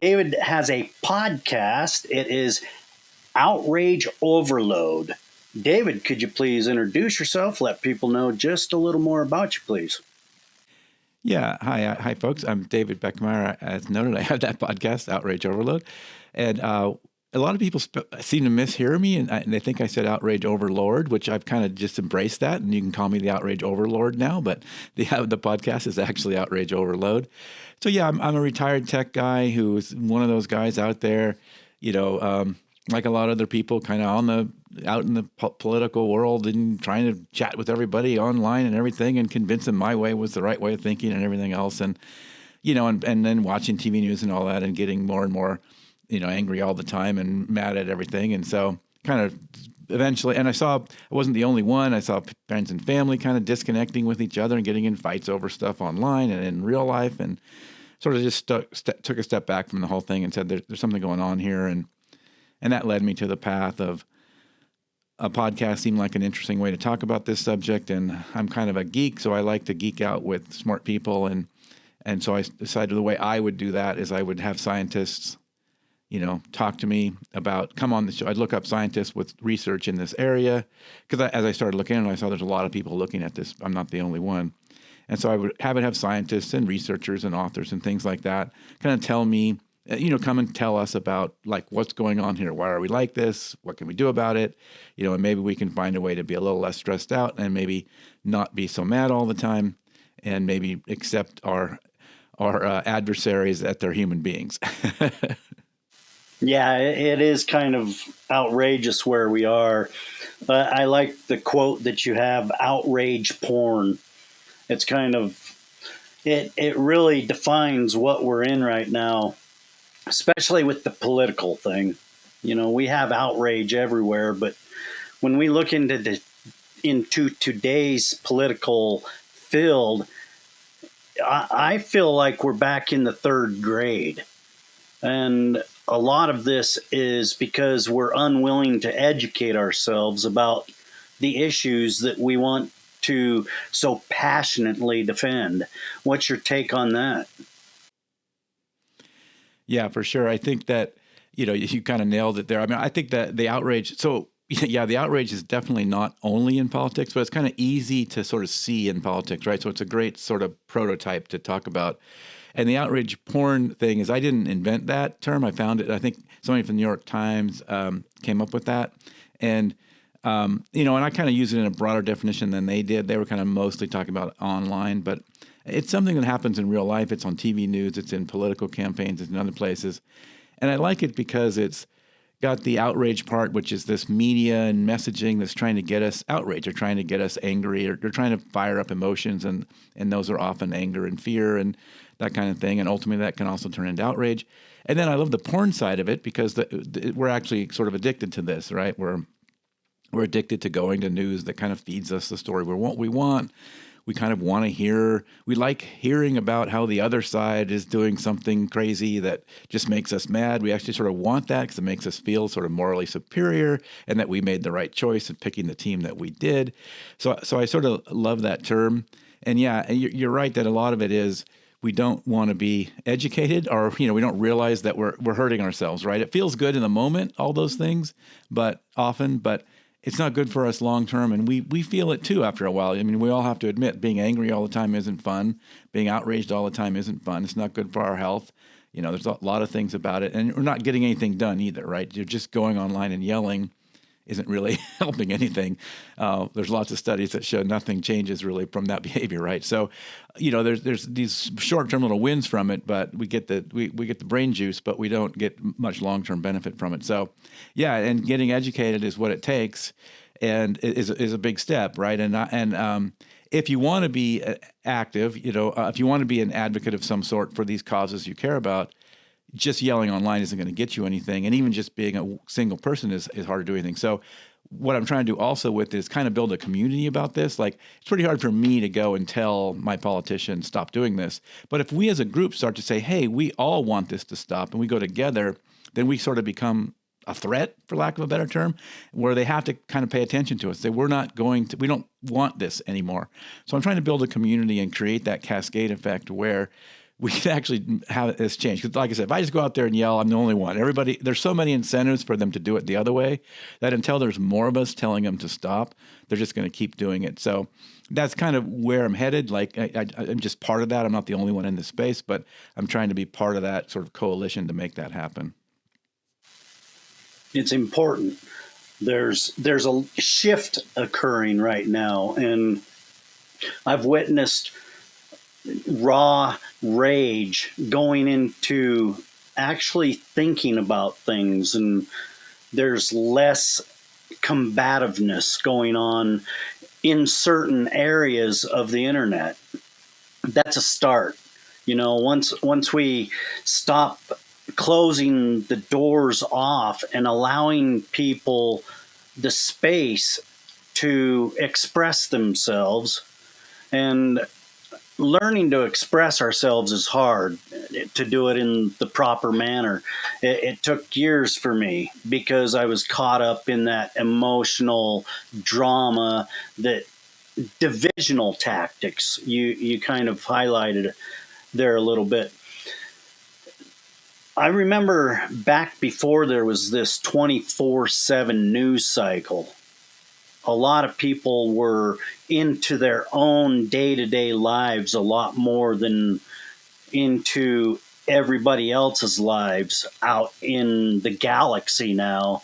David has a podcast. It is Outrage Overload. David, could you please introduce yourself? Let people know just a little more about you, please. Yeah. Hi, folks. I'm David Beckemeyer. As noted, I have that podcast, Outrage Overload. And a lot of people seem to mishear me, and they think I said Outrage Overlord, which I've kind of just embraced that. And you can call me the Outrage Overlord now, but the podcast is actually Outrage Overload. So, yeah, I'm a retired tech guy who's one of those guys out there, like a lot of other people, kind of out in the political world and trying to chat with everybody online and everything and convince them my way was the right way of thinking and everything else. And, and then watching TV news and all that and getting more and more, angry all the time and mad at everything. And so kind of eventually, and I wasn't the only one. I saw friends and family kind of disconnecting with each other and getting in fights over stuff online and in real life, and sort of just took a step back from the whole thing and said, there's something going on here. And that led me to the path of a podcast. Seemed like an interesting way to talk about this subject. And I'm kind of a geek, so I like to geek out with smart people. And so I decided the way I would do that is I would have scientists, talk to me about, come on the show. I'd look up scientists with research in this area, because as I started looking at it, I saw there's a lot of people looking at this. I'm not the only one. And so I would have scientists and researchers and authors and things like that kind of tell me, come and tell us about like what's going on here. Why are we like this? What can we do about it? And maybe we can find a way to be a little less stressed out and maybe not be so mad all the time, and maybe accept our adversaries that they're human beings. Yeah, it is kind of outrageous where we are. I like the quote that you have, outrage porn. It's kind of, it really defines what we're in right now, especially with the political thing. We have outrage everywhere, but when we look into today's political field, I feel like we're back in the third grade. And a lot of this is because we're unwilling to educate ourselves about the issues that we want to so passionately defend. What's your take on that? Yeah, for sure. I think that, you kind of nailed it there. I mean, I think that the outrage, the outrage is definitely not only in politics, but it's kind of easy to sort of see in politics, right? So it's a great sort of prototype to talk about. And the outrage porn thing is, I didn't invent that term. I found it, I think somebody from the New York Times came up with that. And, and I kind of use it in a broader definition than they did. They were kind of mostly talking about online, but it's something that happens in real life. It's on TV news. It's in political campaigns. It's in other places. And I like it because it's got the outrage part, which is this media and messaging that's trying to get us outraged or trying to get us angry, or they're trying to fire up emotions. And those are often anger and fear and that kind of thing. And ultimately that can also turn into outrage. And then I love the porn side of it, because we're actually sort of addicted to this, right? We're addicted to going to news that kind of feeds us the story we want. We kind of want to hear, we like hearing about how the other side is doing something crazy that just makes us mad. We actually sort of want that because it makes us feel sort of morally superior and that we made the right choice in picking the team that we did. So I sort of love that term. And yeah, you're right that a lot of it is, we don't want to be educated, or, we don't realize that we're hurting ourselves, right? It feels good in the moment, all those things, but it's not good for us long term. And we feel it too after a while. I mean, we all have to admit, being angry all the time isn't fun. Being outraged all the time isn't fun. It's not good for our health. There's a lot of things about it. And we're not getting anything done either, right? You're just going online and yelling isn't really helping anything. There's lots of studies that show nothing changes really from that behavior, right? So, there's these short-term little wins from it, but we get the brain juice, but we don't get much long-term benefit from it. So, yeah, and getting educated is what it takes, and is a big step, right? And if you want to be active, if you want to be an advocate of some sort for these causes you care about, just yelling online isn't going to get you anything. And even just being a single person is hard to do anything. So what I'm trying to do also with is kind of build a community about this. Like, it's pretty hard for me to go and tell my politicians, stop doing this. But if we as a group start to say, hey, we all want this to stop, and we go together, then we sort of become a threat, for lack of a better term, where they have to kind of pay attention to us. Say, we don't want this anymore. So I'm trying to build a community and create that cascade effect where we can actually have this change. Because like I said, if I just go out there and yell, I'm the only one. Everybody, there's so many incentives for them to do it the other way that until there's more of us telling them to stop, they're just going to keep doing it. So that's kind of where I'm headed. Like I'm just part of that. I'm not the only one in this space, but I'm trying to be part of that sort of coalition to make that happen. It's important. There's a shift occurring right now, and I've witnessed raw rage going into actually thinking about things, and there's less combativeness going on in certain areas of the internet. That's a start. Once we stop closing the doors off and allowing people the space to express themselves, and learning to express ourselves is hard, to do it in the proper manner. It took years for me because I was caught up in that emotional drama, that divisional tactics you kind of highlighted there a little bit. I remember back before there was this 24/7 news cycle, a lot of people were into their own day-to-day lives a lot more than into everybody else's lives out in the galaxy now,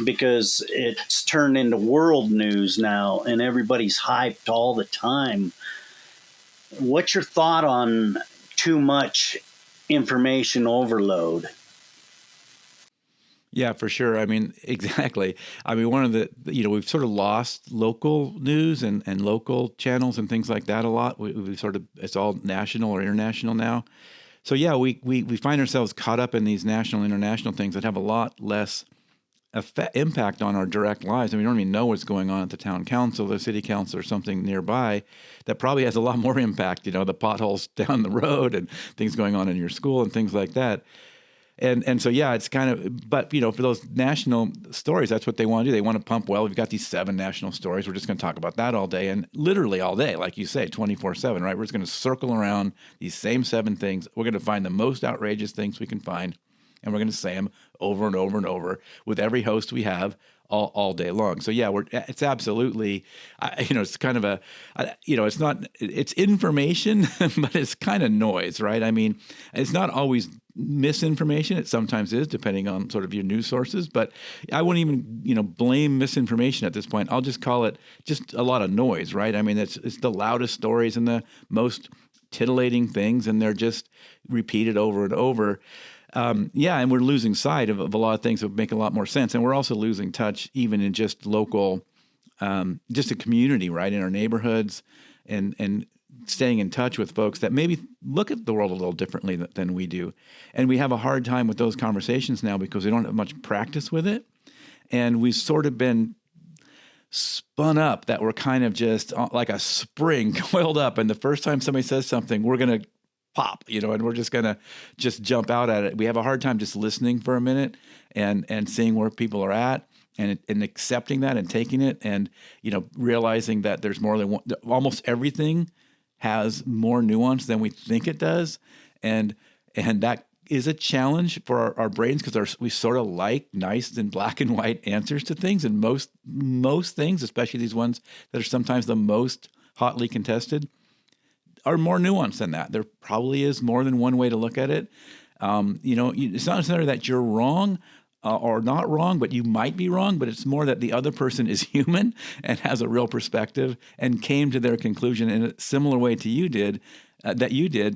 because it's turned into world news now and everybody's hyped all the time. What's your thought on too much information overload? Yeah, for sure. I mean, exactly. I mean, one of the, we've sort of lost local news and local channels and things like that a lot. We sort of, it's all national or international now. So yeah, we find ourselves caught up in these national, international things that have a lot less impact on our direct lives. I mean, we don't even know what's going on at the town council, the city council, or something nearby that probably has a lot more impact, the potholes down the road and things going on in your school and things like that. And so, yeah, it's kind of, but, for those national stories, that's what they want to do. They want to pump, well, we've got these 7 national stories. We're just going to talk about that all day, and literally all day, like you say, 24/7, right? We're just going to circle around these same 7 things. We're going to find the most outrageous things we can find, and we're going to say them over and over and over with every host we have all day long. So yeah, it's absolutely, it's kind of it's not, it's information, but it's kind of noise, right? I mean, it's not always misinformation. It sometimes is, depending on sort of your news sources, but I wouldn't even, blame misinformation at this point. I'll just call it just a lot of noise, right? I mean, it's the loudest stories and the most titillating things, and they're just repeated over and over. And we're losing sight of a lot of things that would make a lot more sense. And we're also losing touch even in just local, just a community, right, in our neighborhoods, and staying in touch with folks that maybe look at the world a little differently than we do. And we have a hard time with those conversations now because we don't have much practice with it. And we've sort of been spun up that we're kind of just like a spring coiled up. And the first time somebody says something, we're going to pop, and we're just going to just jump out at it. We have a hard time just listening for a minute and seeing where people are at and accepting that and taking it and, realizing that there's more than one. Almost everything has more nuance than we think it does. And that is a challenge for our brains because we sort of like nice and black and white answers to things. And most things, especially these ones that are sometimes the most hotly contested, are more nuanced than that. There probably is more than one way to look at it. It's not necessarily that you're wrong or not wrong, but you might be wrong, but it's more that the other person is human and has a real perspective and came to their conclusion in a similar way to you did,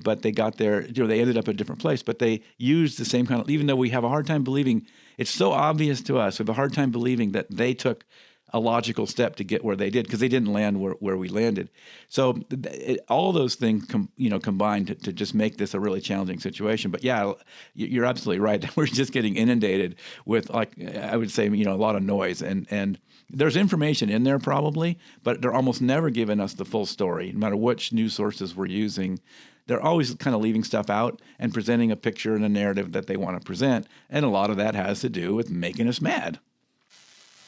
but they got there, they ended up at a different place, but they used the same kind of, even though we have a hard time believing, it's so obvious to us, we have a hard time believing that they took a logical step to get where they did because they didn't land where we landed. So all those things combined to just make this a really challenging situation. But yeah, you're absolutely right. We're just getting inundated with, like, I would say, a lot of noise and there's information in there probably, but they're almost never giving us the full story. No matter which news sources we're using, they're always kind of leaving stuff out and presenting a picture and a narrative that they want to present. And a lot of that has to do with making us mad.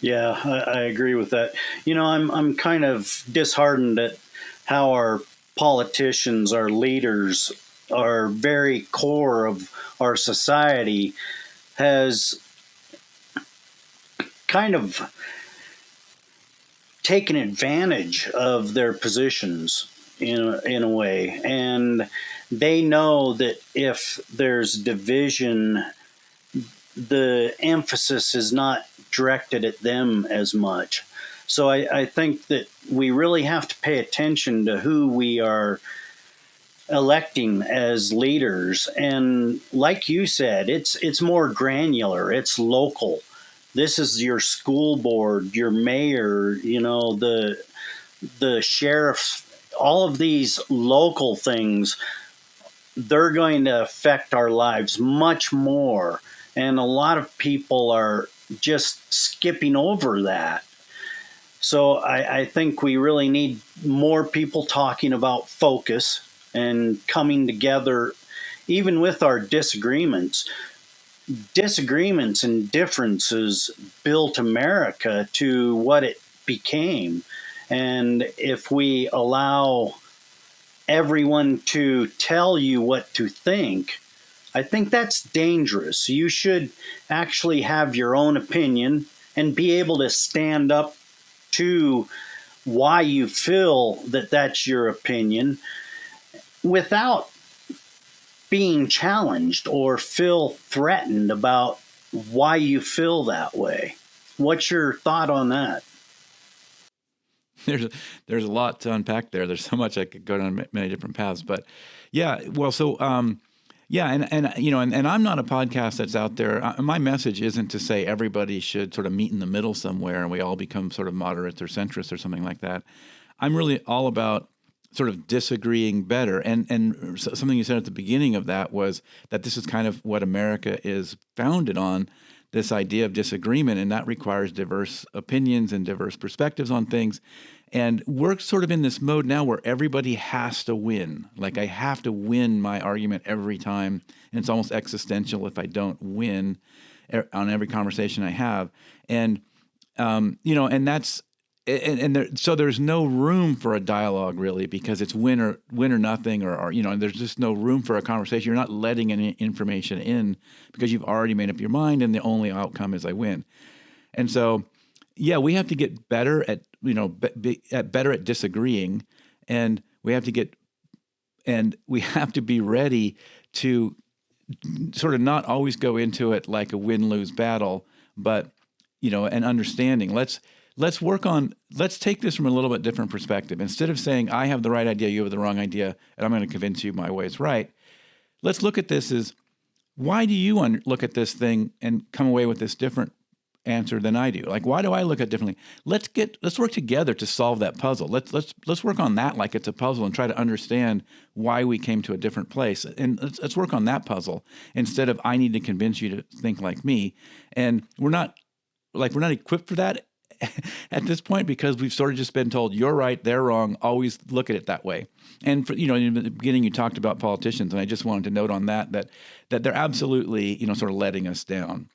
Yeah, I agree with that. I'm kind of disheartened at how our politicians, our leaders, our very core of our society has kind of taken advantage of their positions in a way. And they know that if there's division, the emphasis is not directed at them as much. So I think that we really have to pay attention to who we are electing as leaders. And like you said, it's more granular, it's local. This is your school board, your mayor, the sheriff, all of these local things, they're going to affect our lives much more. And a lot of people are just skipping over that. So I think we really need more people talking about focus and coming together, even with our disagreements. Disagreements and differences built America to what it became. And if we allow everyone to tell you what to think, I think that's dangerous. You should actually have your own opinion and be able to stand up to why you feel that that's your opinion without being challenged or feel threatened about why you feel that way. What's your thought on that? There's a lot to unpack there. There's so much I could go down many different paths, but yeah, well, so yeah, and I'm not a podcast that's out there. My message isn't to say everybody should sort of meet in the middle somewhere and we all become sort of moderates or centrists or something like that. I'm really all about sort of disagreeing better. And something you said at the beginning of that was that this is kind of what America is founded on, this idea of disagreement, and that requires diverse opinions and diverse perspectives on things. And we're sort of in this mode now where everybody has to win. Like, I have to win my argument every time, and it's almost existential if I don't win on every conversation I have. And and that's so there's no room for a dialogue really, because it's win or nothing, or there's just no room for a conversation. You're not letting any information in because you've already made up your mind, and the only outcome is I win. And so, yeah, we have to get better at better at disagreeing, and we have to be ready to sort of not always go into it like a win-lose battle, but an understanding. Let's take this from a little bit different perspective. Instead of saying, I have the right idea, you have the wrong idea, and I'm going to convince you my way is right, let's look at this as, why do you look at this thing and come away with this different answer than I do? Like, why do I look at it differently? Let's work together to solve that puzzle. Let's work on that like it's a puzzle and try to understand why we came to a different place. And let's work on that puzzle instead of, I need to convince you to think like me. And we're not equipped for that at this point, because we've sort of just been told, you're right, they're wrong, always look at it that way. And in the beginning you talked about politicians, and I just wanted to note on that they're absolutely sort of letting us down.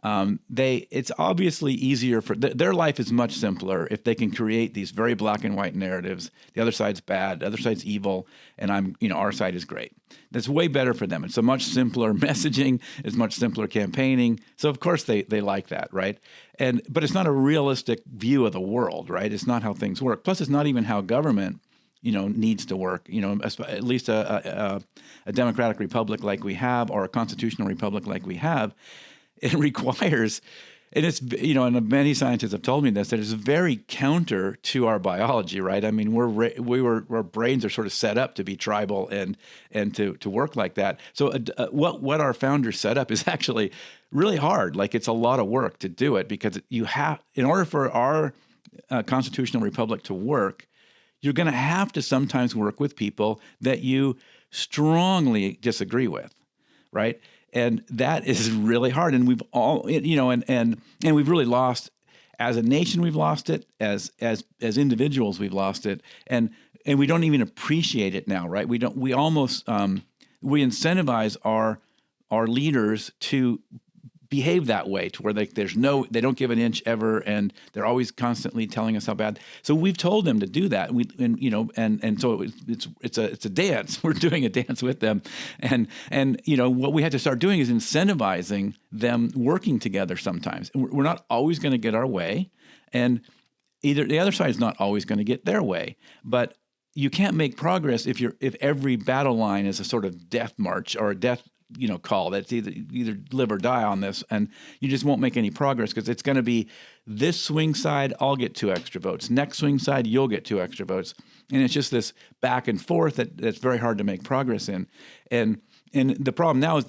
It's obviously easier for their life is much simpler if they can create these very black and white narratives. The other side's bad, the other side's evil, and our side is great. That's way better for them. It's a much simpler messaging, it's much simpler campaigning. So of course they like that, right? But it's not a realistic view of the world, right? It's not how things work. Plus, it's not even how government needs to work. At least a democratic republic like we have, or a constitutional republic like we have. It requires, and it's, and many scientists have told me this, that it's very counter to our biology, right? I mean, our brains are sort of set up to be tribal and to work like that. So what our founders set up is actually really hard. Like, it's a lot of work to do it, because in order for our constitutional republic to work, you're going to have to sometimes work with people that you strongly disagree with, right? And that is really hard. And we've all, and we've really lost, as a nation, we've lost it, as individuals, we've lost it. And we don't even appreciate it now, right? We incentivize our leaders to behave that way to where they don't give an inch ever, and they're always constantly telling us how bad. So we've told them to do that, and so it's a dance. We're doing a dance with them, and what we had to start doing is incentivizing them working together sometimes. And we're not always going to get our way, and either the other side is not always going to get their way, but you can't make progress if every battle line is a sort of death march or a death call that's either live or die on this, and you just won't make any progress because it's going to be this swing side, I'll get 2 extra votes. Next swing side, you'll get 2 extra votes, and it's just this back and forth that's very hard to make progress in. And the problem now is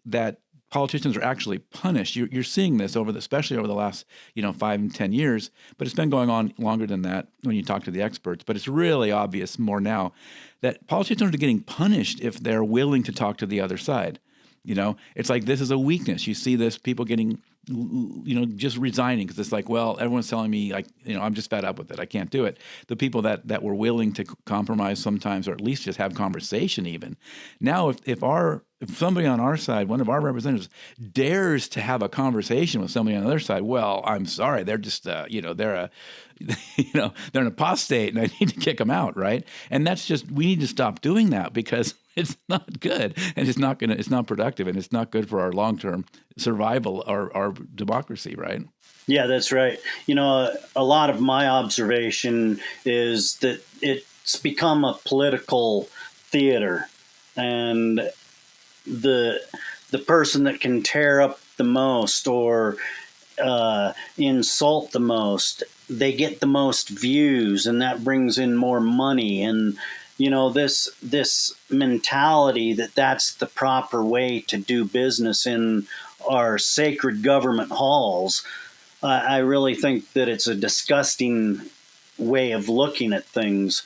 that politicians are actually punished. You're seeing this especially over the last 5 and 10 years, but it's been going on longer than that when you talk to the experts. But it's really obvious more now that politicians are getting punished if they're willing to talk to the other side. It's like this is a weakness. You see this, people getting, just resigning because it's like, well, everyone's telling me I'm just fed up with it. I can't do it. The people that were willing to compromise sometimes, or at least just have conversation even. Now, if somebody on our side, one of our representatives, dares to have a conversation with somebody on the other side, well, I'm sorry, they're just, they're an apostate, and I need to kick them out, right? And we need to stop doing that because it's not good, and it's not productive, and it's not good for our long-term survival or our democracy, right? Yeah, that's right. A lot of my observation is that it's become a political theater, and the person that can tear up the most or insult the most, they get the most views, and that brings in more money. And this mentality that's the proper way to do business in our sacred government halls. I really think that it's a disgusting way of looking at things.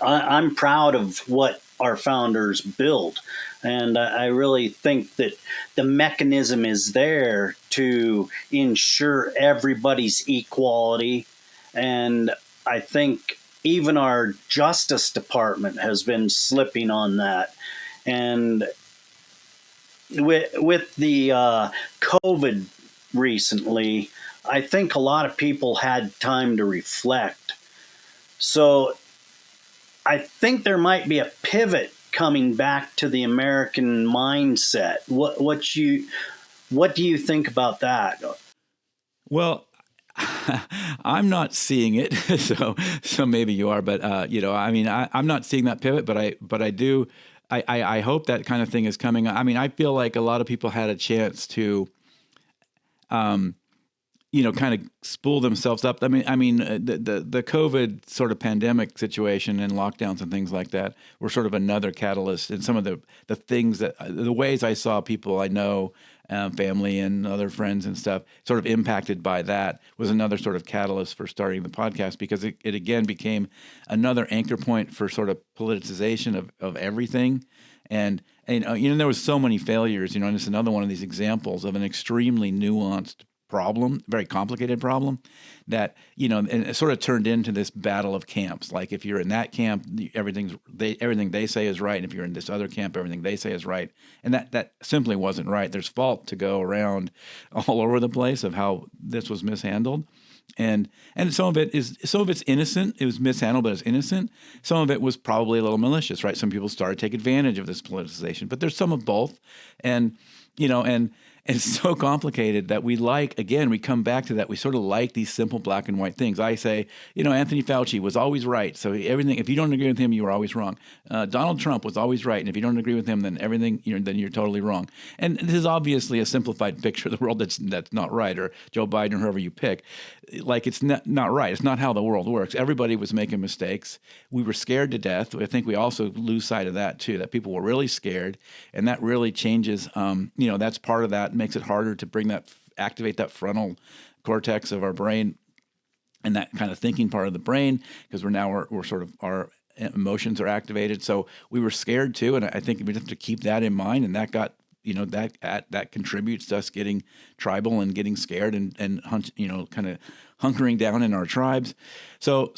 I'm proud of what our founders built, and I really think that the mechanism is there to ensure everybody's equality. And I think even our Justice Department has been slipping on that. And with the COVID recently, I think a lot of people had time to reflect. So I think there might be a pivot coming back to the American mindset. What do you think about that? Well, I'm not seeing it, so maybe you are, but I'm not seeing that pivot, but I do. I hope that kind of thing is coming. I mean, I feel like a lot of people had a chance to, kind of spool themselves up. I mean, the COVID sort of pandemic situation and lockdowns and things like that were sort of another catalyst. And some of the things the ways I saw people I know, family and other friends and stuff, sort of impacted by that was another sort of catalyst for starting the podcast, because it again became another anchor point for sort of politicization of everything. And there was so many failures, and it's another one of these examples of an extremely nuanced problem, very complicated problem that, and it sort of turned into this battle of camps. Like if you're in that camp, everything they say is right. And if you're in this other camp, everything they say is right. And that simply wasn't right. There's fault to go around all over the place of how this was mishandled. And some of it's innocent. It was mishandled, but it's innocent. Some of it was probably a little malicious, right? Some people started to take advantage of this politicization, but there's some of both. And it's so complicated that we come back to that. We sort of like these simple black and white things. I say, Anthony Fauci was always right. So everything, if you don't agree with him, you were always wrong. Donald Trump was always right. And if you don't agree with him, then everything, then you're totally wrong. And this is obviously a simplified picture of the world that's not right, or Joe Biden or whoever you pick. Like it's not right. It's not how the world works. Everybody was making mistakes. We were scared to death. I think we also lose sight of that too, that people were really scared. And that really changes, that's part of that. Makes it harder to activate that frontal cortex of our brain and that kind of thinking part of the brain, because we're sort of, our emotions are activated. So we were scared too, and I think we have to keep that in mind. And that got, that contributes to us getting tribal and getting scared and kind of hunkering down in our tribes. But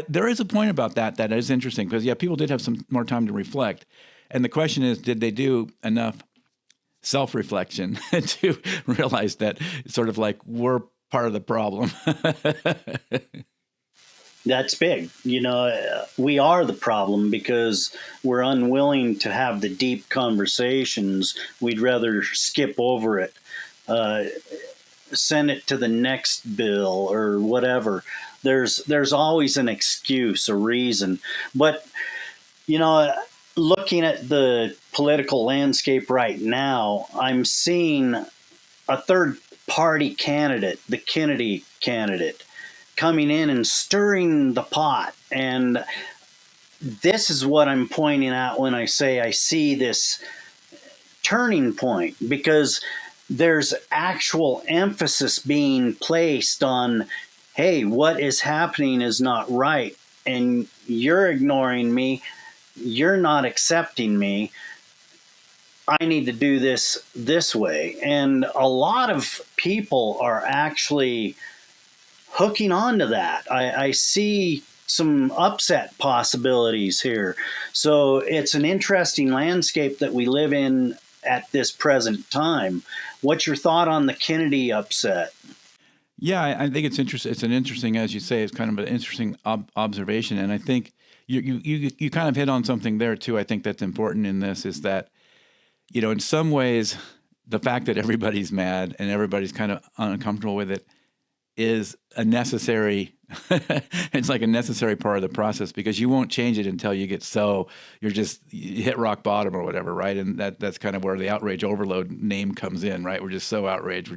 there is a point about that is interesting, because people did have some more time to reflect, and the question is, did they do enough self-reflection to realize that it's sort of like we're part of the problem. That's big. We are the problem because we're unwilling to have the deep conversations. We'd rather skip over it, send it to the next bill or whatever. There's always an excuse, a reason. But, looking at the political landscape right now, I'm seeing a third party candidate, the Kennedy candidate, coming in and stirring the pot. And this is what I'm pointing out when I say I see this turning point, because there's actual emphasis being placed on, hey, what is happening is not right. And you're ignoring me. You're not accepting me. I need to do this way. And a lot of people are actually hooking on to that. I see some upset possibilities here. So it's an interesting landscape that we live in at this present time. What's your thought on the Kennedy upset? Yeah, I think it's interesting. It's an interesting, as you say, it's kind of an interesting observation. And I think you kind of hit on something there too. I think that's important in this is that, in some ways, the fact that everybody's mad and everybody's kind of uncomfortable with it is a necessary, it's like a necessary part of the process, because you won't change it until you you hit rock bottom or whatever, right? And that's kind of where the outrage overload name comes in, right? We're just so outraged.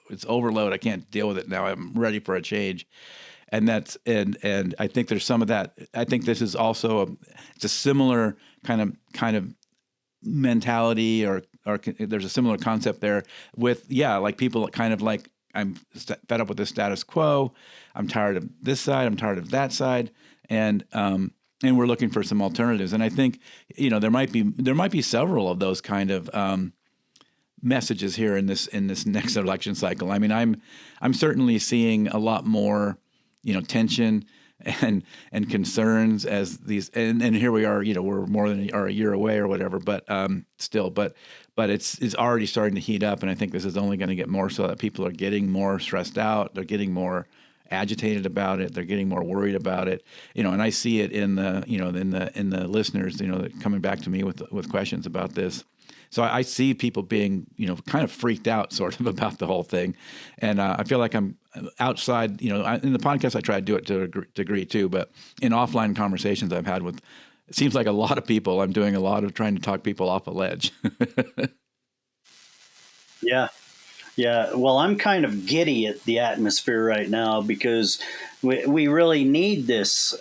It's overload. I can't deal with it now. I'm ready for a change. And and I think there's some of that. I think this is also it's a similar kind of mentality or there's a similar concept there with, like people kind of like, I'm fed up with the status quo. I'm tired of this side. I'm tired of that side. And we're looking for some alternatives. And I think, there might be several of those kind of messages here in this next election cycle. I mean, I'm certainly seeing a lot more, tension and concerns as these, and here we are, we're more than a year away or whatever, but still, but it's already starting to heat up. And I think this is only going to get more so that people are getting more stressed out. They're getting more agitated about it. They're getting more worried about it, and I see it in the, in the listeners, that coming back to me with questions about this. So I see people being, kind of freaked out sort of about the whole thing. And I feel like I'm outside, in the podcast, I try to do it to a degree too, but in offline conversations I've had with, it seems like a lot of people, I'm doing a lot of trying to talk people off a ledge. Yeah. Yeah. Well, I'm kind of giddy at the atmosphere right now because we really need this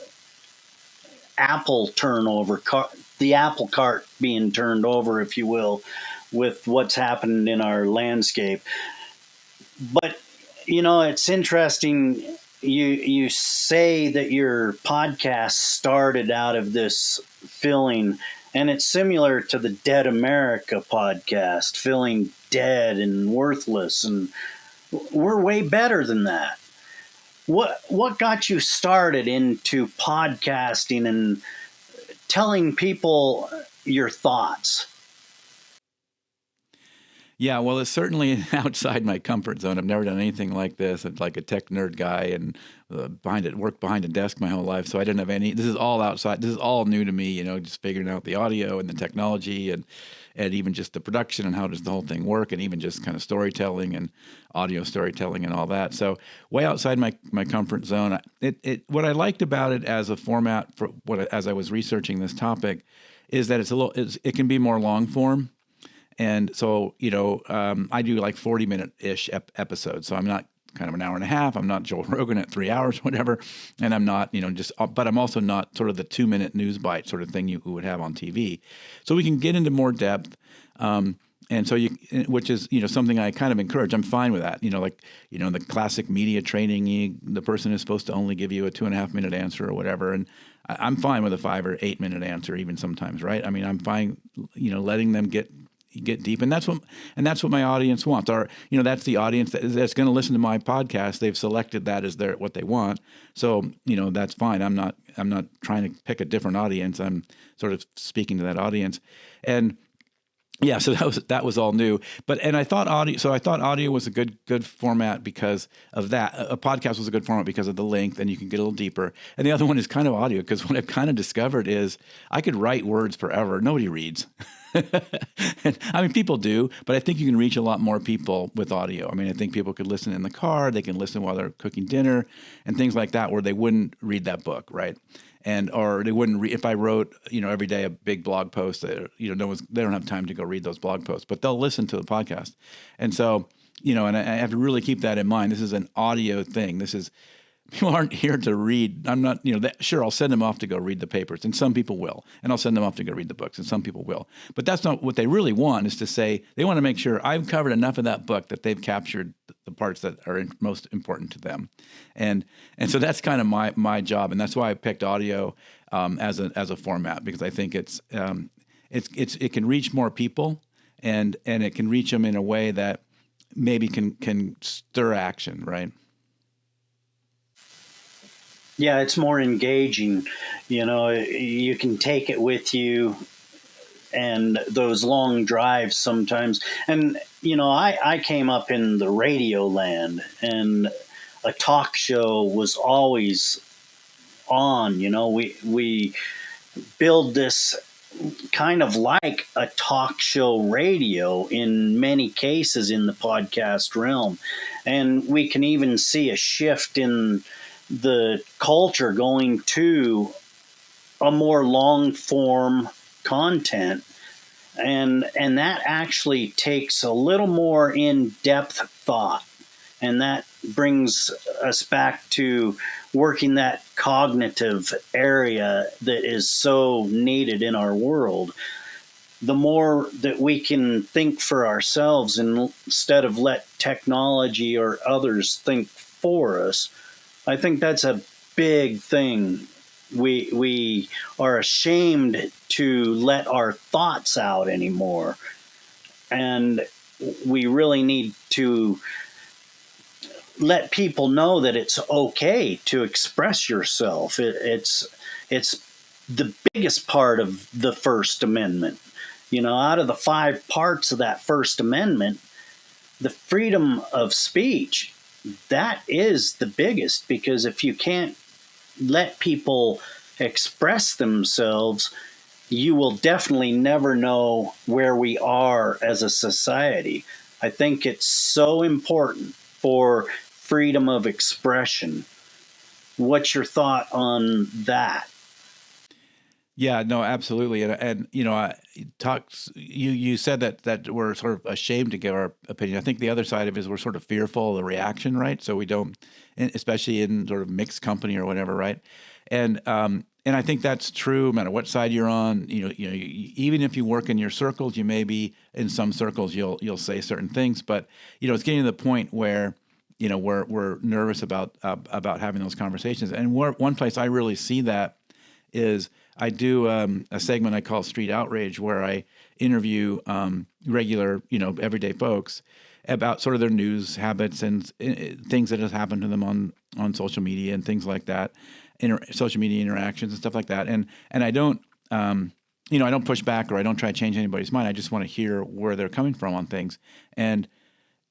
apple turnover, the apple cart being turned over, if you will, with what's happened in our landscape. But, it's interesting. You say that your podcast started out of this feeling, and it's similar to the Dead America podcast, feeling dead and worthless, and we're way better than that. What got you started into podcasting and telling people your thoughts? Yeah, well, it's certainly outside my comfort zone. I've never done anything like this. I'm like a tech nerd guy and worked behind a desk my whole life. So I didn't have this is all outside. This is all new to me, just figuring out the audio and the technology and even just the production and how does the whole thing work, and even just kind of storytelling and audio storytelling and all that. So way outside my comfort zone. What I liked about it as a format as I was researching this topic is that it can be more long form. And so, I do like 40-minute-ish episodes. So I'm not kind of an hour and a half. I'm not Joe Rogan at 3 hours, whatever. And I'm not, but I'm also not sort of the 2-minute news bite sort of thing you would have on TV. So we can get into more depth. And so which is, something I kind of encourage. I'm fine with that. The classic media training, the person is supposed to only give you a 2.5-minute answer or whatever. And I'm fine with a 5 or 8-minute answer, even sometimes, right? I mean, I'm fine, letting them get deep, and that's what my audience wants. That's the audience that's going to listen to my podcast. They've selected that as what they want. So that's fine. I'm not trying to pick a different audience. I'm sort of speaking to that audience, and Yeah, so that was all new, and I thought audio. So I thought audio was a good format because of that. A podcast was a good format because of the length, and you can get a little deeper. And the other one is kind of audio because what I've kind of discovered is I could write words forever. Nobody reads. And, I mean, people do, but I think you can reach a lot more people with audio. I mean, I think people could listen in the car, they can listen while they're cooking dinner, and things like that, where they wouldn't read that book, right? And or they wouldn't read if I wrote every day a big blog post. They don't have time to go read those blog posts, but they'll listen to the podcast. And so and I have to really keep that in mind. This is an audio thing. This is people aren't here to read. I'm not sure. I'll send them off to go read the papers, and some people will, and I'll send them off to go read the books, and some people will. But that's not what they really want. Is to say they want to make sure I've covered enough of that book that they've captured the parts that are most important to them, and so that's kind of my job, and that's why I picked audio as a format, because I think it can reach more people, and it can reach them in a way that maybe can stir action, right? Yeah, it's more engaging. You can take it with you, and those long drives sometimes. And, I came up in the radio land, and a talk show was always on. We build this kind of like a talk show radio in many cases in the podcast realm. And we can even see a shift in the culture going to a more long form content, and that actually takes a little more in-depth thought, and that brings us back to working that cognitive area that is so needed in our world. The more that we can think for ourselves instead of let technology or others think for us, I think that's a big thing. We are ashamed to let our thoughts out anymore, and we really need to let people know that it's okay to express yourself. It's the biggest part of the First Amendment. Out of the 5 parts of that First Amendment, the freedom of speech, that is the biggest, because if you can't let people express themselves, you will definitely never know where we are as a society. I think it's so important for freedom of expression. What's your thought on that? Yeah, no, absolutely. And you said that we're sort of ashamed to give our opinion. I think the other side of it is we're sort of fearful of the reaction, right? So we don't, especially in sort of mixed company or whatever, right? And I think that's true no matter what side you're on. Even if you work in your circles, you may be in some circles you'll say certain things, but it's getting to the point where we're nervous about having those conversations. And one place I really see that is I do a segment I call Street Outrage, where I interview regular, everyday folks about sort of their news habits and things that have happened to them on social media and things like that, social media interactions and stuff like that. And I don't, I don't push back or I don't try to change anybody's mind. I just want to hear where they're coming from on things. And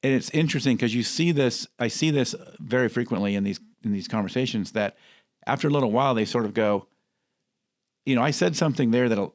it's interesting because I see this very frequently in these conversations, that after a little while they sort of go, I said something there that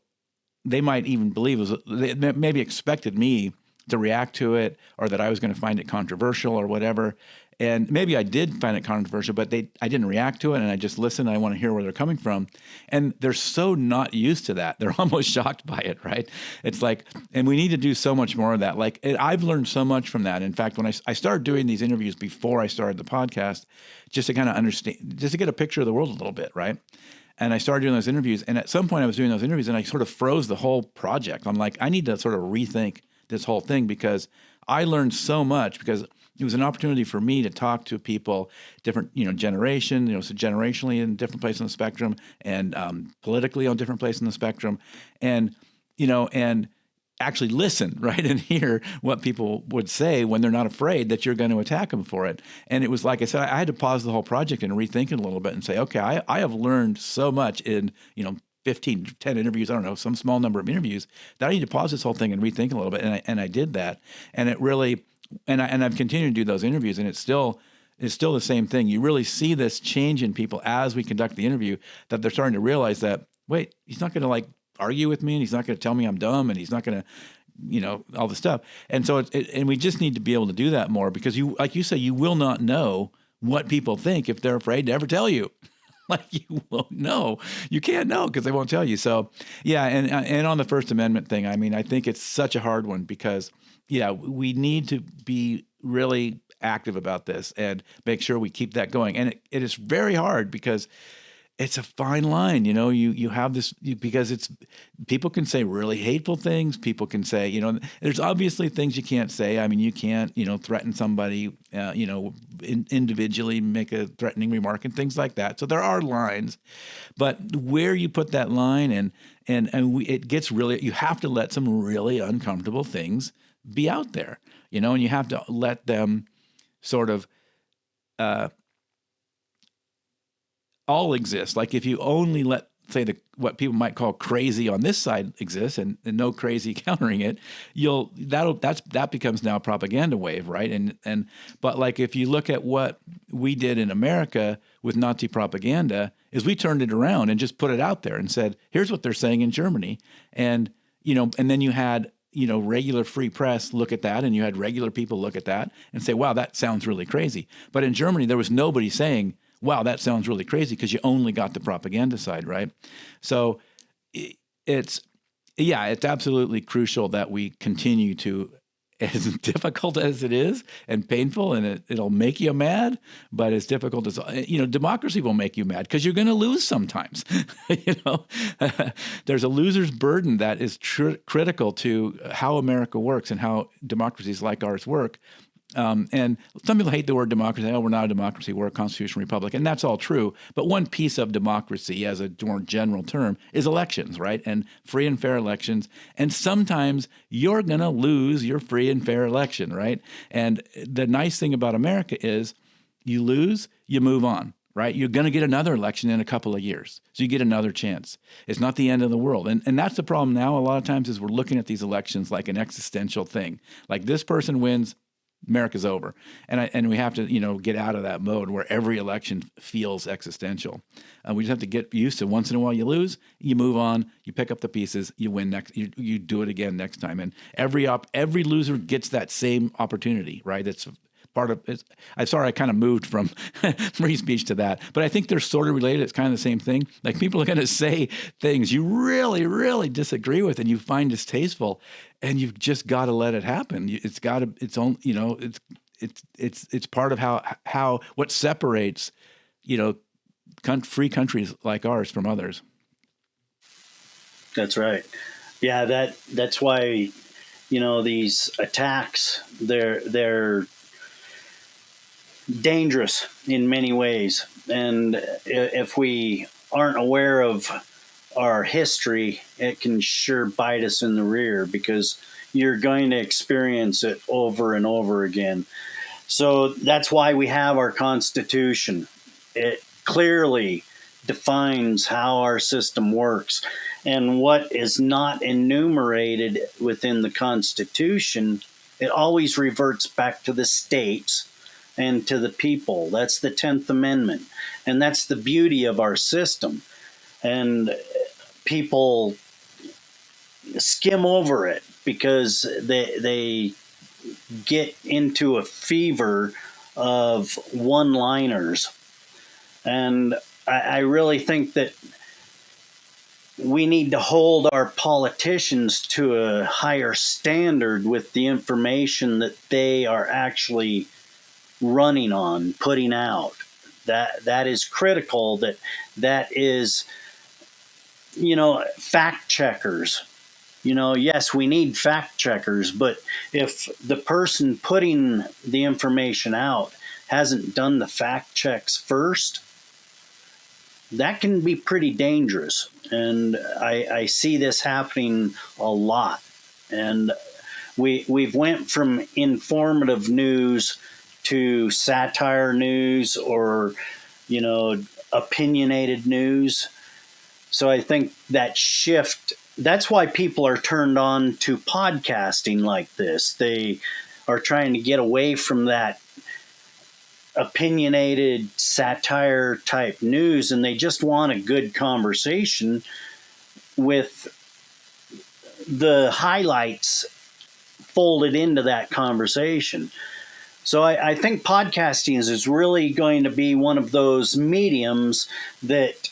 they might even believe they maybe expected me to react to it, or that I was going to find it controversial or whatever. And maybe I did find it controversial, but I didn't react to it, and I just listened. And I want to hear where they're coming from. And they're so not used to that. They're almost shocked by it, right? It's like, and we need to do so much more of that. Like, I've learned so much from that. In fact, when I started doing these interviews before I started the podcast, just to kind of understand, just to get a picture of the world a little bit, right? And I started doing those interviews. And at some point I was doing those interviews and I sort of froze the whole project. I'm like, I need to sort of rethink this whole thing, because I learned so much, because it was an opportunity for me to talk to people, different, generation, so generationally in different places on the spectrum, and politically on different places on the spectrum, and actually listen, right, and hear what people would say when they're not afraid that you're going to attack them for it. And it was like I said, I had to pause the whole project and rethink it a little bit and say, okay, I have learned so much in 15, 10 interviews, I don't know, some small number of interviews, that I need to pause this whole thing and rethink a little bit. And I did that. And it really, and I've continued to do those interviews, and it's still the same thing. You really see this change in people as we conduct the interview, that they're starting to realize that, wait, he's not going to like argue with me, and he's not going to tell me I'm dumb, and he's not going to, all the stuff. And so, and we just need to be able to do that more, because you, like you say, you will not know what people think if they're afraid to ever tell you. Like, you won't know. You can't know because they won't tell you. So, yeah, and on the First Amendment thing, I mean, I think it's such a hard one because, yeah, we need to be really active about this and make sure we keep that going. And it is very hard because it's a fine line, you have this, because it's, people can say really hateful things. People can say, there's obviously things you can't say. I mean, you can't, threaten somebody, individually make a threatening remark and things like that. So there are lines, but where you put that line and it gets really, you have to let some really uncomfortable things be out there, and you have to let them sort of, all exist. Like, if you only let, say, what people might call crazy on this side exist and no crazy countering it, that becomes now a propaganda wave, right? But like, if you look at what we did in America with Nazi propaganda, is we turned it around and just put it out there and said, here's what they're saying in Germany, and then you had regular free press look at that, and you had regular people look at that and say, wow, that sounds really crazy. But in Germany, there was nobody saying, wow, that sounds really crazy, because you only got the propaganda side, right? So it's absolutely crucial that we continue to, as difficult as it is and painful, and it'll make you mad, but as difficult as, democracy will make you mad because you're going to lose sometimes. There's a loser's burden that is critical to how America works and how democracies like ours work. And some people hate the word democracy. Oh, we're not a democracy, we're a constitutional republic. And that's all true. But one piece of democracy, as a more general term, is elections, right? And free and fair elections. And sometimes you're going to lose your free and fair election, right? And the nice thing about America is you lose, you move on, right? You're going to get another election in a couple of years. So you get another chance. It's not the end of the world. And that's the problem now a lot of times, is we're looking at these elections like an existential thing. Like, this person wins, America's over. And we have to, get out of that mode where every election feels existential. We just have to get used to, once in a while you lose, you move on, you pick up the pieces, you win next, you do it again next time. And every loser gets that same opportunity, right? It's part of it. I'm sorry, I kind of moved from free speech to that, but I think they're sort of related. It's kind of the same thing. Like, people are going to say things you really, really disagree with and you find distasteful, and you've just got to let it happen. It's got to, its own, it's part of how what separates, free countries like ours from others. That's right. Yeah, that's why, these attacks, they're dangerous in many ways. And if we aren't aware of our history, it can sure bite us in the rear, because you're going to experience it over and over again. So that's why we have our Constitution. It clearly defines how our system works. And what is not enumerated within the Constitution, it always reverts back to the states and to the people. That's the 10th Amendment. And that's the beauty of our system. And people skim over it because they get into a fever of one-liners. And I really think that we need to hold our politicians to a higher standard with the information that they are actually running on, putting out. That is critical. That is, fact checkers. Yes, we need fact checkers, but if the person putting the information out hasn't done the fact checks first, that can be pretty dangerous. And I see this happening a lot. And we've went from informative news to satire news or, opinionated news. So I think that shift, that's why people are turned on to podcasting like this. They are trying to get away from that opinionated satire type news, and they just want a good conversation with the highlights folded into that conversation. So I think podcasting is really going to be one of those mediums that,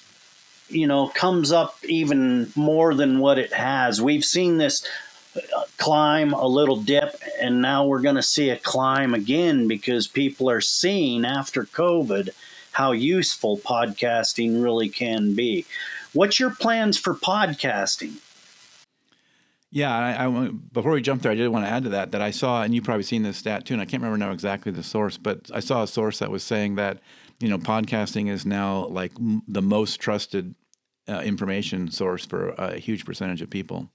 comes up even more than what it has. We've seen this climb, a little dip, and now we're going to see a climb again because people are seeing after COVID how useful podcasting really can be. What's your plans for podcasting? Yeah, I before we jump there, I did want to add to that I saw, and you've probably seen this stat too, and I can't remember now exactly the source, but I saw a source that was saying that, podcasting is now like the most trusted information source for a huge percentage of people.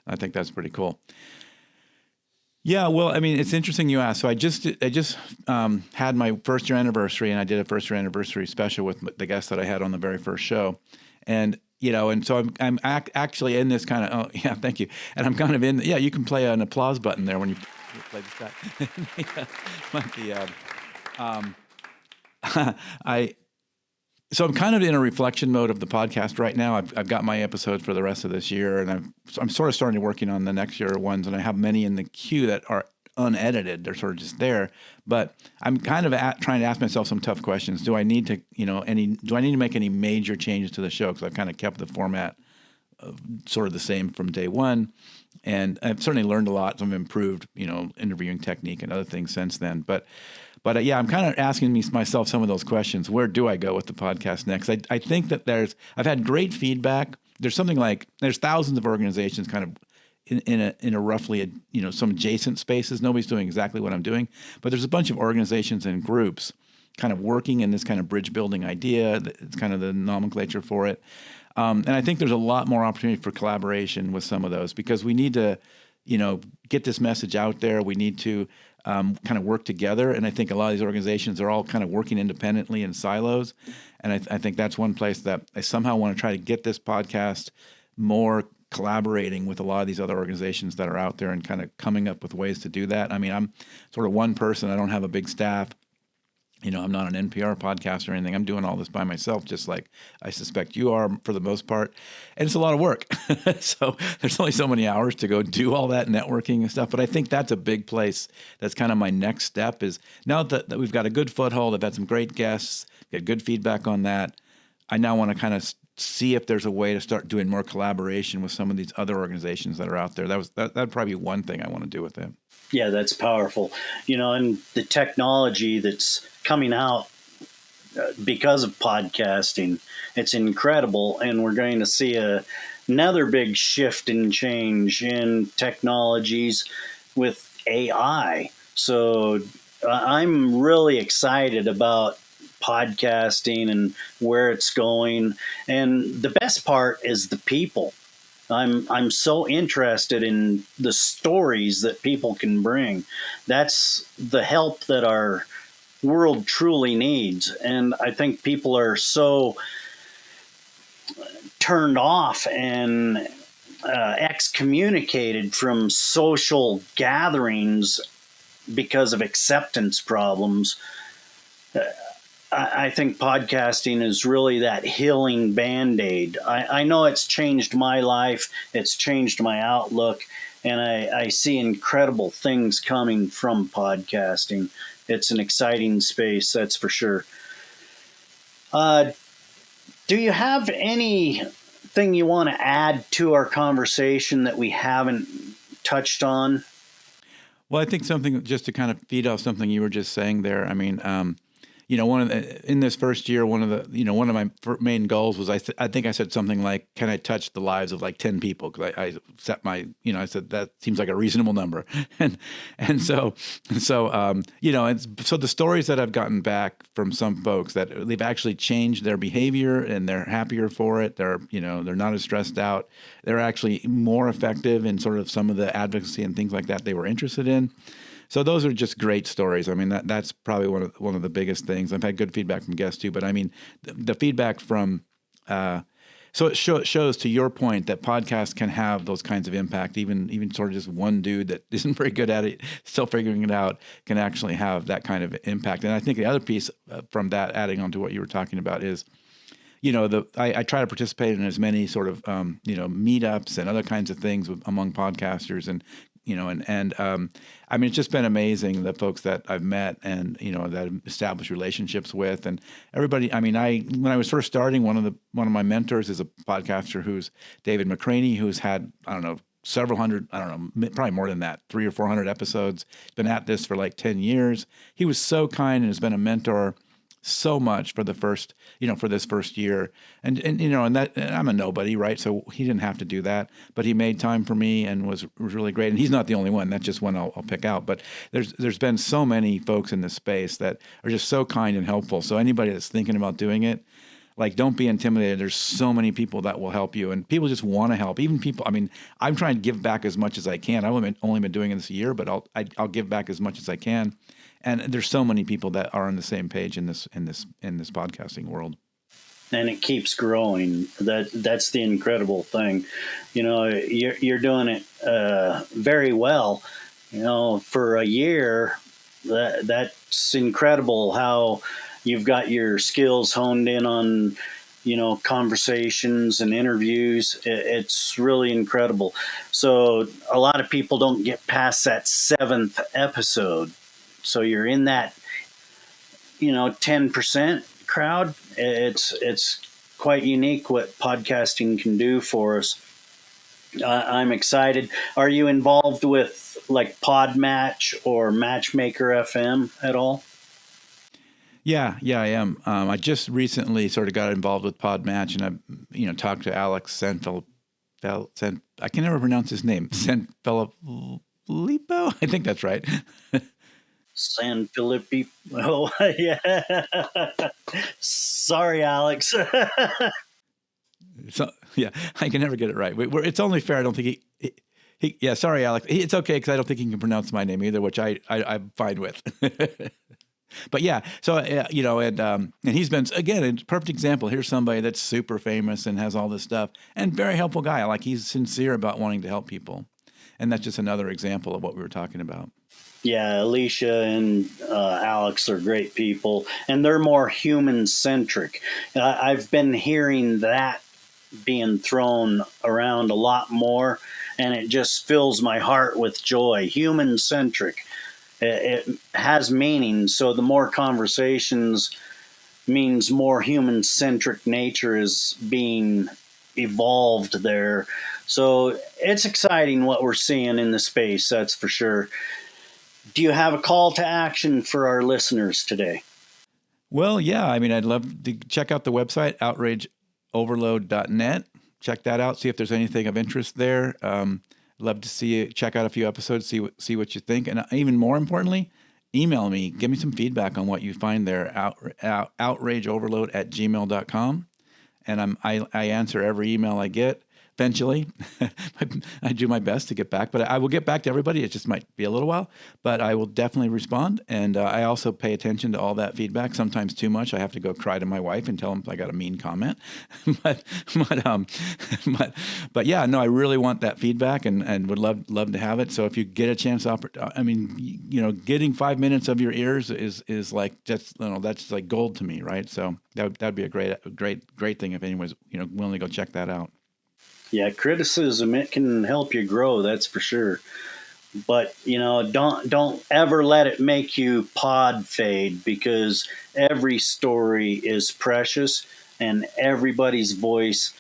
I think that's pretty cool. Yeah, well, I mean, it's interesting you asked. So I just had my first year anniversary, and I did a first year anniversary special with the guests that I had on the very first show, and so I'm actually in this kind of, oh yeah, thank you, and I'm kind of in, yeah, you can play an applause button there when you play this guy. So I'm kind of in a reflection mode of the podcast right now. I've got my episodes for the rest of this year, and I'm sort of starting working on the next year ones, and I have many in the queue that are unedited. They're sort of just there, but I'm kind of trying to ask myself some tough questions. Do I need to, do I need to make any major changes to the show? Because I've kind of kept the format sort of the same from day one, and I've certainly learned a lot. Some improved, interviewing technique and other things since then, But yeah, I'm kind of asking myself some of those questions. Where do I go with the podcast next? I think that I've had great feedback. There's thousands of organizations kind of in a roughly, some adjacent spaces. Nobody's doing exactly what I'm doing, but there's a bunch of organizations and groups kind of working in this kind of bridge building idea. It's kind of the nomenclature for it. And I think there's a lot more opportunity for collaboration with some of those because we need to, get this message out there. We need to kind of work together. And I think a lot of these organizations are all kind of working independently in silos. And I think that's one place that I somehow want to try to get this podcast more collaborating with a lot of these other organizations that are out there and kind of coming up with ways to do that. I mean, I'm sort of one person. I don't have a big staff. I'm not an NPR podcast or anything. I'm doing all this by myself, just like I suspect you are for the most part. And it's a lot of work. So there's only so many hours to go do all that networking and stuff. But I think that's a big place. That's kind of my next step is now that we've got a good foothold, I've had some great guests, get good feedback on that. I now want to kind of see if there's a way to start doing more collaboration with some of these other organizations that are out there. That'd probably be one thing I want to do with them. Yeah, that's powerful. And the technology that's coming out because of podcasting, it's incredible. And we're going to see another big shift and change in technologies with AI. So I'm really excited about podcasting and where it's going. And the best part is the people. I'm so interested in the stories that people can bring. That's the help that our world truly needs. And I think people are so turned off and excommunicated from social gatherings because of acceptance problems. I think podcasting is really that healing Band-Aid. I know it's changed my life. It's changed my outlook. And I see incredible things coming from podcasting. It's an exciting space, that's for sure. Do you have anything you want to add to our conversation that we haven't touched on? Well, I think something just to kind of feed off something you were just saying there. I mean, in this first year, one of my main goals was I think I said something like, can I touch the lives of like 10 people? Because I set my, I said that seems like a reasonable number, so the stories that I've gotten back from some folks that they've actually changed their behavior and they're happier for it. They're not as stressed out. They're actually more effective in sort of some of the advocacy and things like that they were interested in. So those are just great stories. I mean, that's probably one of the biggest things. I've had good feedback from guests too, but I mean, the feedback from So it shows, to your point, that podcasts can have those kinds of impact. Even sort of just one dude that isn't very good at it, still figuring it out, can actually have that kind of impact. And I think the other piece from that, adding on to what you were talking about, is, I try to participate in as many sort of meetups and other kinds of things among podcasters, and I mean, it's just been amazing, the folks that I've met and, that I've established relationships with, and everybody. I mean, when I was first starting, one of my mentors is a podcaster who's David Beckemeyer, who's had, I don't know, several hundred, I don't know, probably more than that, 300 or 400 episodes. He's been at this for like 10 years. He was so kind and has been a mentor so much for the first, for this first year. And that I'm a nobody, right? So he didn't have to do that, but he made time for me and was really great. And he's not the only one. That's just one I'll pick out. But there's been so many folks in this space that are just so kind and helpful. So anybody that's thinking about doing it, like, don't be intimidated. There's so many people that will help you, and people just want to help. Even people, I mean, I'm trying to give back as much as I can. I've only been doing this a year, but I'll give back as much as I can. And there's so many people that are on the same page in this podcasting world. And it keeps growing. That's the incredible thing. You're doing it very well. For a year, that's incredible how you've got your skills honed in on, conversations and interviews. It's really incredible. So a lot of people don't get past that 7th episode. So you're in that, 10% crowd. It's quite unique what podcasting can do for us. I'm excited. Are you involved with like Podmatch or Matchmaker FM at all? Yeah, I am. I just recently sort of got involved with Podmatch, and I, talked to Alex Sanfilippo. I can never pronounce his name. Sanfilippo. I think that's right. Sanfilippo. Oh, yeah. Sorry, Alex. So yeah, I can never get it right. It's only fair. I don't think he yeah, sorry, Alex. It's okay, because I don't think he can pronounce my name either, which I'm fine with. But yeah, so and he's been, again, a perfect example. Here's somebody that's super famous and has all this stuff, and very helpful guy. Like, he's sincere about wanting to help people, and that's just another example of what we were talking about. Yeah, Alicia and Alex are great people, and they're more human-centric. I've been hearing that being thrown around a lot more, and it just fills my heart with joy. Human-centric. It has meaning, so the more conversations means more human-centric nature is being evolved there. So it's exciting what we're seeing in the space, that's for sure. Do you have a call to action for our listeners today? Well, yeah. I mean, I'd love to check out the website, outrageoverload.net. Check that out. See if there's anything of interest there. Love to see you check out a few episodes, see what you think. And even more importantly, email me. Give me some feedback on what you find there, outrageoverload@gmail.com. And I answer every email I get. Eventually, I do my best to get back, but I will get back to everybody. It just might be a little while, but I will definitely respond. And I also pay attention to all that feedback. Sometimes too much. I have to go cry to my wife and tell them I got a mean comment. but yeah, no, I really want that feedback and would love to have it. So if you get a chance, getting 5 minutes of your ears is like that's like gold to me, right? So that'd be a great thing if anyone's willing to go check that out. Yeah, criticism, it can help you grow, that's for sure. But, don't ever let it make you pod fade, because every story is precious and everybody's voice,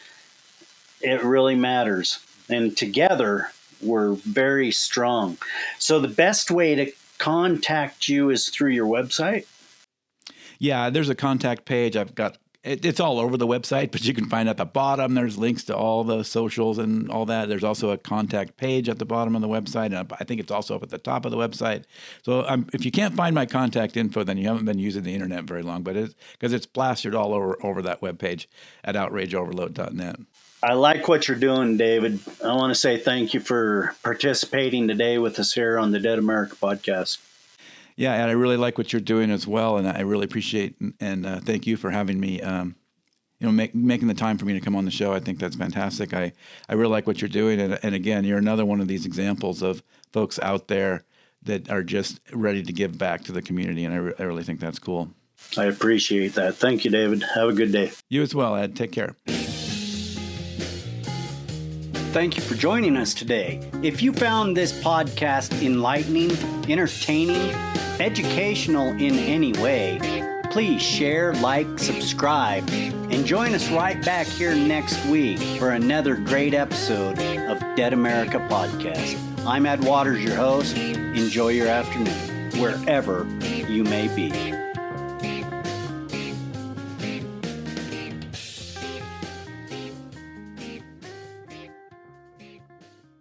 it really matters. And together, we're very strong. So the best way to contact you is through your website? Yeah, there's a contact page. I've got it's all over the website, but you can find at the bottom, there's links to all the socials and all that. There's also a contact page at the bottom of the website. And I think it's also up at the top of the website. So if you can't find my contact info, then you haven't been using the internet very long, but because it's plastered all over that webpage at outrageoverload.net. I like what you're doing, David. I want to say thank you for participating today with us here on the Dead America podcast. Yeah, and I really like what you're doing as well, and I really appreciate and thank you for having me making the time for me to come on the show. I think that's fantastic. I really like what you're doing. And again, you're another one of these examples of folks out there that are just ready to give back to the community. And I really think that's cool. I appreciate that. Thank you, David. Have a good day. You as well, Ed. Take care. Thank you for joining us today. If you found this podcast enlightening, entertaining, educational in any way, please share, like, subscribe, and join us right back here next week for another great episode of Dead America Podcast. I'm Ed Waters, your host. Enjoy your afternoon, wherever you may be.